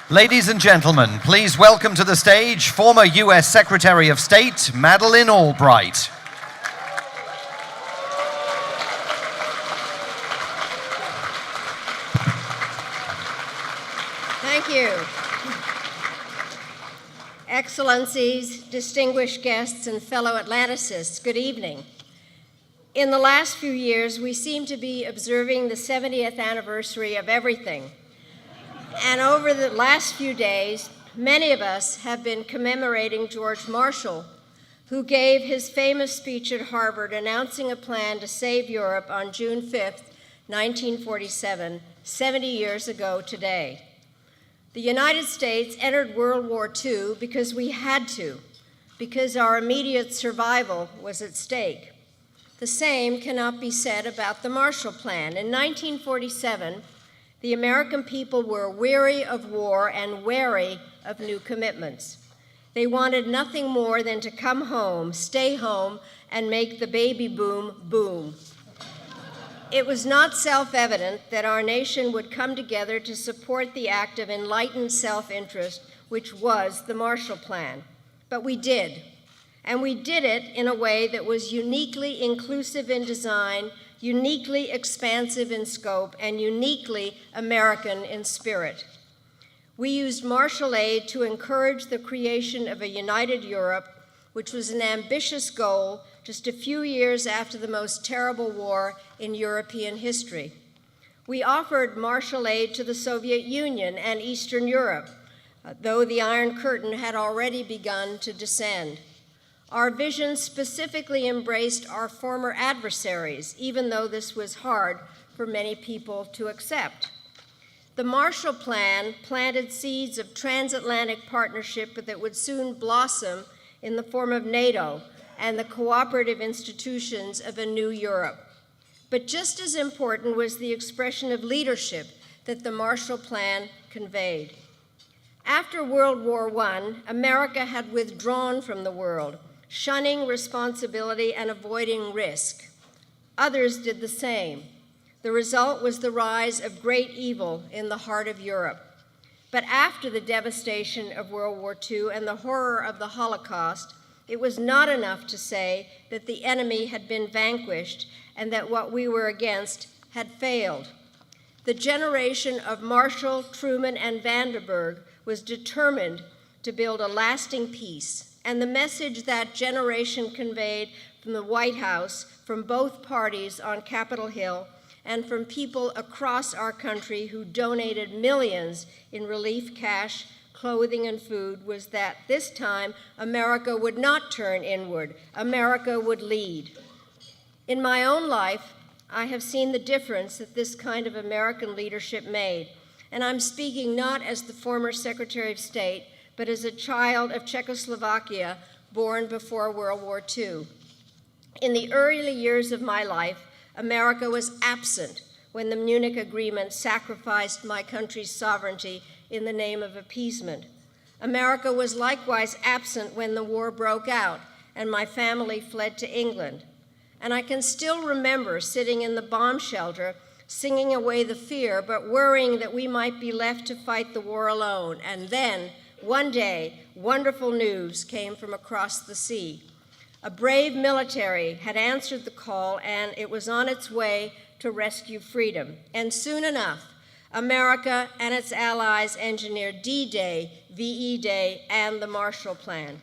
Ladies and gentlemen, please welcome to the stage former U.S. Secretary of State, Madeleine Albright. Thank you. Excellencies, distinguished guests, and fellow Atlanticists, good evening. In the last few years, we seem to be observing the 70th anniversary of everything. And over the last few days, many of us have been commemorating George Marshall, who gave his famous speech at Harvard announcing a plan to save Europe on June 5th, 1947, 70 years ago today. The United States entered World War II because we had to, because our immediate survival was at stake. The same cannot be said about the Marshall Plan. In 1947, the American people were weary of war and wary of new commitments. They wanted nothing more than to come home, stay home, and make the baby boom boom. It was not self-evident that our nation would come together to support the act of enlightened self-interest, which was the Marshall Plan. But we did. And we did it in a way that was uniquely inclusive in design, uniquely expansive in scope, and uniquely American in spirit. We used Marshall Aid to encourage the creation of a united Europe, which was an ambitious goal just a few years after the most terrible war in European history. We offered Marshall Aid to the Soviet Union and Eastern Europe, though the Iron Curtain had already begun to descend. Our vision specifically embraced our former adversaries, even though this was hard for many people to accept. The Marshall Plan planted seeds of transatlantic partnership that would soon blossom in the form of NATO and the cooperative institutions of a new Europe. But just as important was the expression of leadership that the Marshall Plan conveyed. After World War I, America had withdrawn from the world, shunning responsibility and avoiding risk. Others did the same. The result was the rise of great evil in the heart of Europe. But after the devastation of World War II and the horror of the Holocaust, it was not enough to say that the enemy had been vanquished and that what we were against had failed. The generation of Marshall, Truman, and Vandenberg was determined to build a lasting peace. And the message that generation conveyed from the White House, from both parties on Capitol Hill, and from people across our country who donated millions in relief cash, clothing, and food was that this time America would not turn inward. America would lead. In my own life, I have seen the difference that this kind of American leadership made. And I'm speaking not as the former Secretary of State, but as a child of Czechoslovakia born before World War II. In the early years of my life, America was absent when the Munich Agreement sacrificed my country's sovereignty in the name of appeasement. America was likewise absent when the war broke out and my family fled to England. And I can still remember sitting in the bomb shelter, singing away the fear, but worrying that we might be left to fight the war alone. And then, one day, wonderful news came from across the sea. A brave military had answered the call, and it was on its way to rescue freedom. And soon enough, America and its allies engineered D-Day, VE Day, and the Marshall Plan.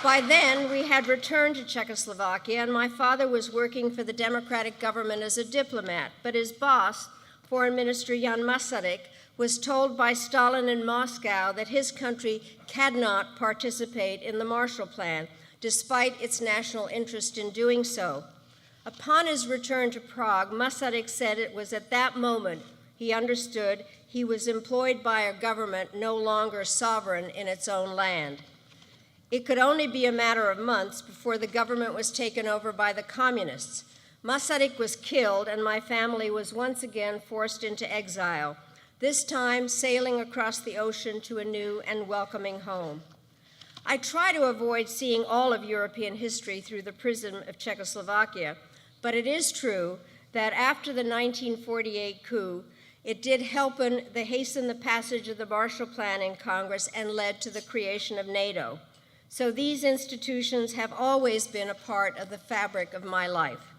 By then, we had returned to Czechoslovakia, and my father was working for the democratic government as a diplomat. But his boss, Foreign Minister Jan Masaryk, was told by Stalin in Moscow that his country cannot participate in the Marshall Plan, despite its national interest in doing so. Upon his return to Prague, Masaryk said it was at that moment he understood he was employed by a government no longer sovereign in its own land. It could only be a matter of months before the government was taken over by the communists. Masaryk was killed, and my family was once again forced into exile, this time sailing across the ocean to a new and welcoming home. I try to avoid seeing all of European history through the prism of Czechoslovakia, but it is true that after the 1948 coup, it did hasten the passage of the Marshall Plan in Congress and led to the creation of NATO. So these institutions have always been a part of the fabric of my life.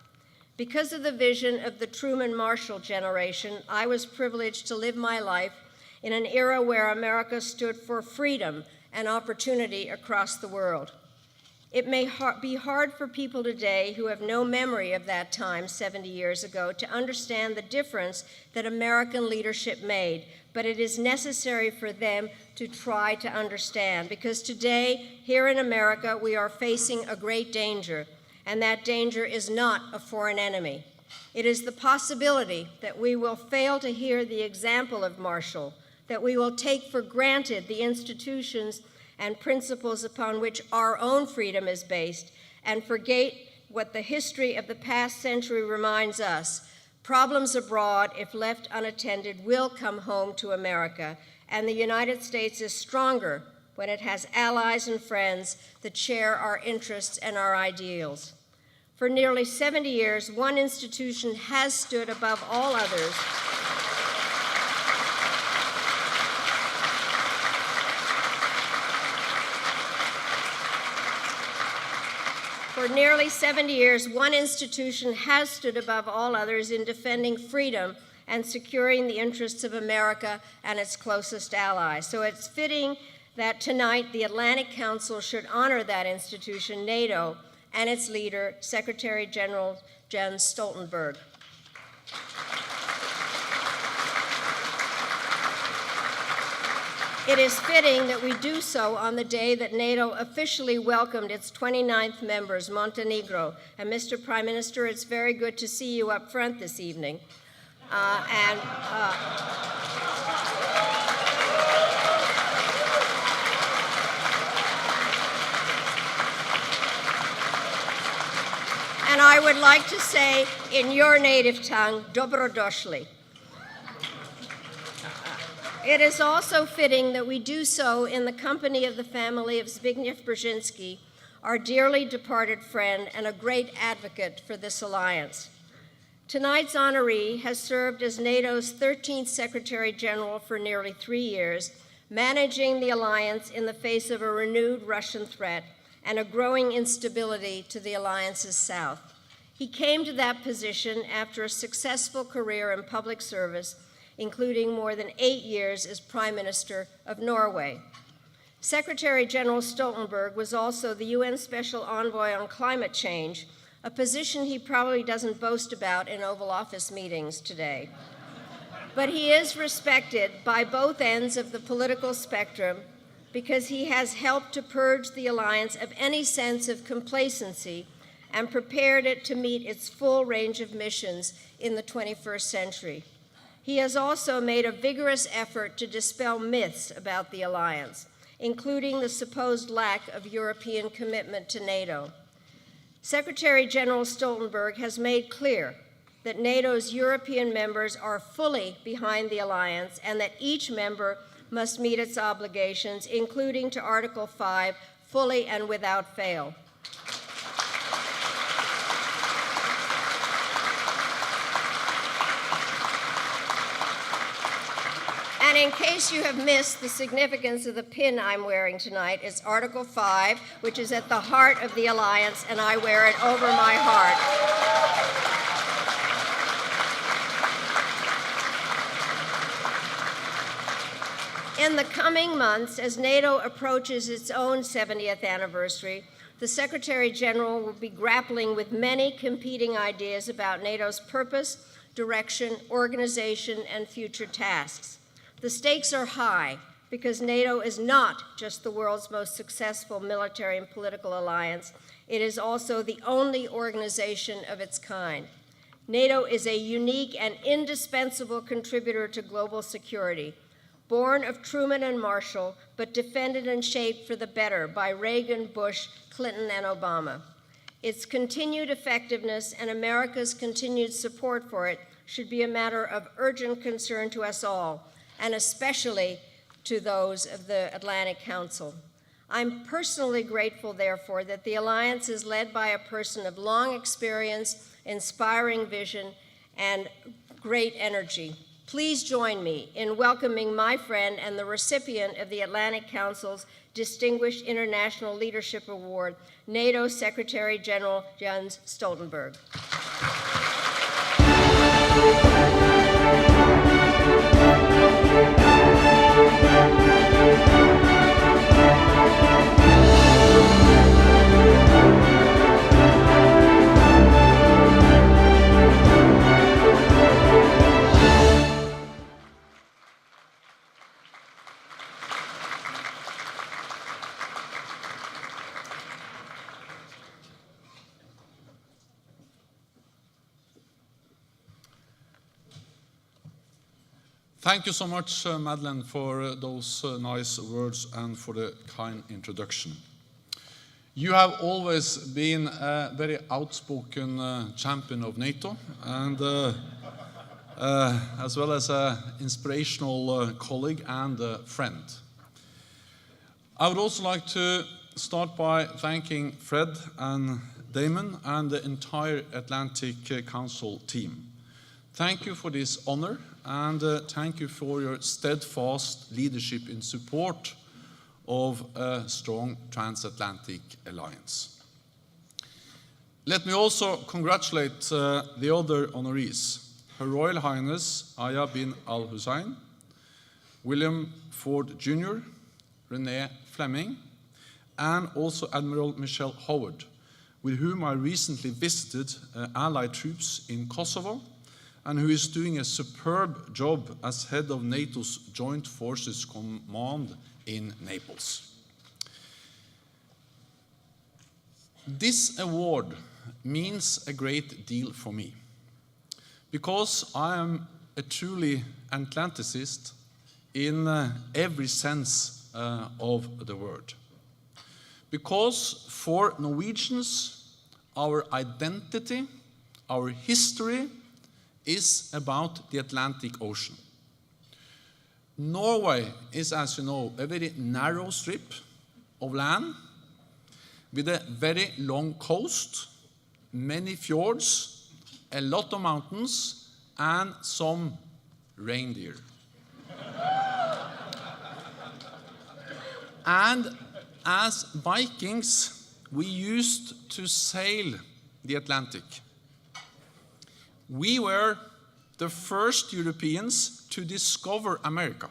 Because of the vision of the Truman-Marshall generation, I was privileged to live my life in an era where America stood for freedom and opportunity across the world. It may be hard for people today who have no memory of that time 70 years ago to understand the difference that American leadership made, but it is necessary for them to try to understand, because today, here in America, we are facing a great danger, and that danger is not a foreign enemy. It is the possibility that we will fail to hear the example of Marshall, that we will take for granted the institutions and principles upon which our own freedom is based, and forget what the history of the past century reminds us. Problems abroad, if left unattended, will come home to America, and the United States is stronger when it has allies and friends that share our interests and our ideals. For nearly 70 years, one institution has stood above all others. For nearly 70 years, one institution has stood above all others in defending freedom and securing the interests of America and its closest allies. So it's fitting that tonight the Atlantic Council should honor that institution, NATO, and its leader, Secretary General Jens Stoltenberg. It is fitting that we do so on the day that NATO officially welcomed its 29th members, Montenegro. And Mr. Prime Minister, it's very good to see you up front this evening. And I would like to say in your native tongue, Dobrodošli. It is also fitting that we do so in the company of the family of Zbigniew Brzezinski, our dearly departed friend and a great advocate for this alliance. Tonight's honoree has served as NATO's 13th Secretary General for nearly 3 years, managing the alliance in the face of a renewed Russian threat and a growing instability to the alliance's south. He came to that position after a successful career in public service, including more than 8 years as Prime Minister of Norway. Secretary General Stoltenberg was also the UN Special Envoy on Climate Change, a position he probably doesn't boast about in Oval Office meetings today. But he is respected by both ends of the political spectrum because he has helped to purge the alliance of any sense of complacency and prepared it to meet its full range of missions in the 21st century. He has also made a vigorous effort to dispel myths about the alliance, including the supposed lack of European commitment to NATO. Secretary General Stoltenberg has made clear that NATO's European members are fully behind the alliance and that each member must meet its obligations, including to Article 5, fully and without fail. And in case you have missed the significance of the pin I'm wearing tonight, it's Article 5, which is at the heart of the alliance, and I wear it over my heart. In the coming months, as NATO approaches its own 70th anniversary, the Secretary General will be grappling with many competing ideas about NATO's purpose, direction, organization, and future tasks. The stakes are high because NATO is not just the world's most successful military and political alliance. It is also the only organization of its kind. NATO is a unique and indispensable contributor to global security, born of Truman and Marshall, but defended and shaped for the better by Reagan, Bush, Clinton, and Obama. Its continued effectiveness and America's continued support for it should be a matter of urgent concern to us all, and especially to those of the Atlantic Council. I'm personally grateful, therefore, that the alliance is led by a person of long experience, inspiring vision, and great energy. Please join me in welcoming my friend and the recipient of the Atlantic Council's Distinguished International Leadership Award, NATO Secretary General Jens Stoltenberg. Thank you so much, Madeleine, for those nice words and for the kind introduction. You have always been a very outspoken champion of NATO, and as well as an inspirational colleague and friend. I would also like to start by thanking Fred and Damon and the entire Atlantic Council team. Thank you for this honor, and thank you for your steadfast leadership in support of a strong transatlantic alliance. Let me also congratulate the other honorees, Her Royal Highness Aya bin Al Hussein, William Ford Jr., Renee Fleming, and also Admiral Michelle Howard, with whom I recently visited Allied troops in Kosovo, and who is doing a superb job as head of NATO's Joint Forces Command in Naples. This award means a great deal for me, because I am a truly Atlanticist in every sense of the word. Because for Norwegians, our identity, our history, is about the Atlantic Ocean. Norway is, as you know, a very narrow strip of land with a very long coast, many fjords, a lot of mountains, and some reindeer. And as Vikings, we used to sail the Atlantic. We were the first Europeans to discover America.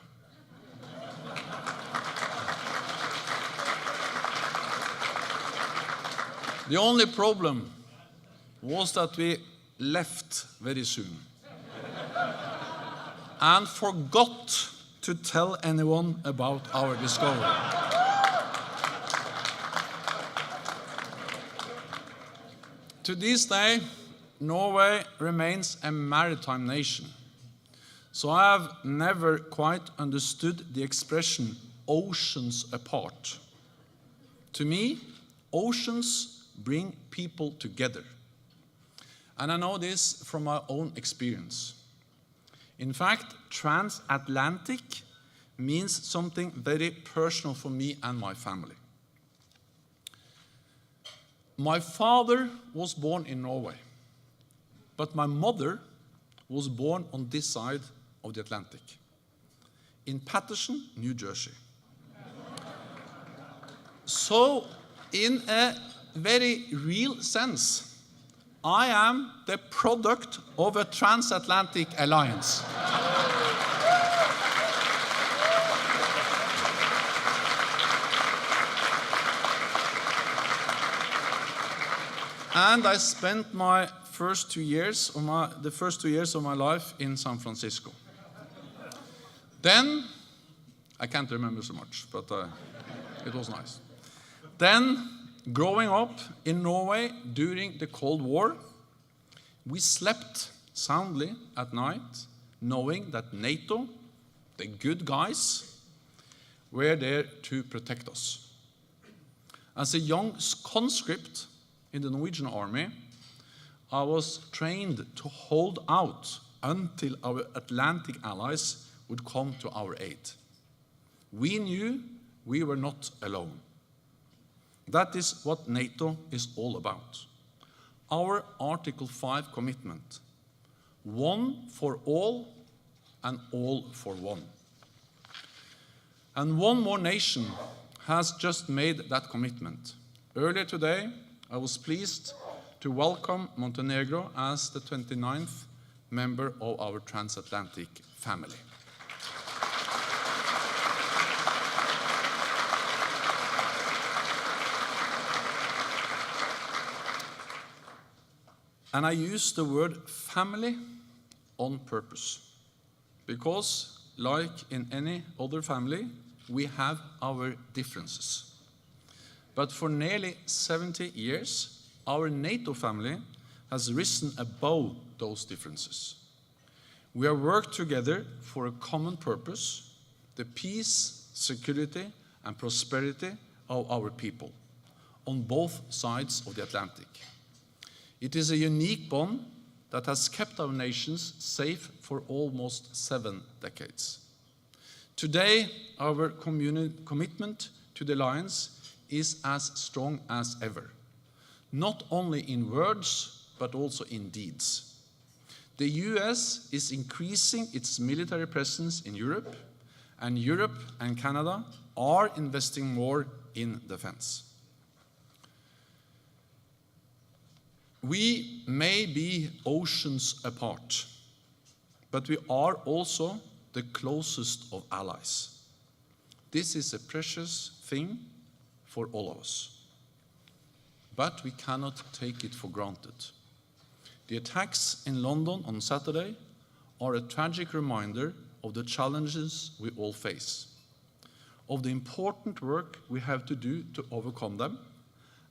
The only problem was that we left very soon and forgot to tell anyone about our discovery. To this day, Norway remains a maritime nation, so I have never quite understood the expression oceans apart. To me, oceans bring people together, and I know this from my own experience. In fact, transatlantic means something very personal for me and my family. My father was born in Norway, but my mother was born on this side of the Atlantic, in Paterson, New Jersey. So, in a very real sense, I am the product of a transatlantic alliance. And I spent the first 2 years of my life in San Francisco. Then, I can't remember so much, but it was nice. Then, growing up in Norway during the Cold War, we slept soundly at night, knowing that NATO, the good guys, were there to protect us. As a young conscript in the Norwegian army, I was trained to hold out until our Atlantic allies would come to our aid. We knew we were not alone. That is what NATO is all about. Our Article 5 commitment, one for all and all for one. And one more nation has just made that commitment. Earlier today, I was pleased to welcome Montenegro as the 29th member of our transatlantic family. And I use the word family on purpose, because like in any other family, we have our differences. But for nearly 70 years, our NATO family has risen above those differences. We have worked together for a common purpose, the peace, security, and prosperity of our people, on both sides of the Atlantic. It is a unique bond that has kept our nations safe for almost 7 decades. Today, our commitment to the alliance is as strong as ever, not only in words, but also in deeds. The US is increasing its military presence in Europe, and Europe and Canada are investing more in defense. We may be oceans apart, but we are also the closest of allies. This is a precious thing for all of us, but we cannot take it for granted. The attacks in London on Saturday are a tragic reminder of the challenges we all face, of the important work we have to do to overcome them,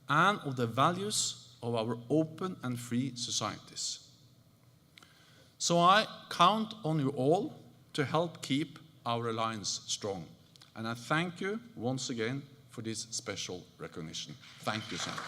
and of the values of our open and free societies. So I count on you all to help keep our alliance strong. And I thank you once again for this special recognition. Thank you so much.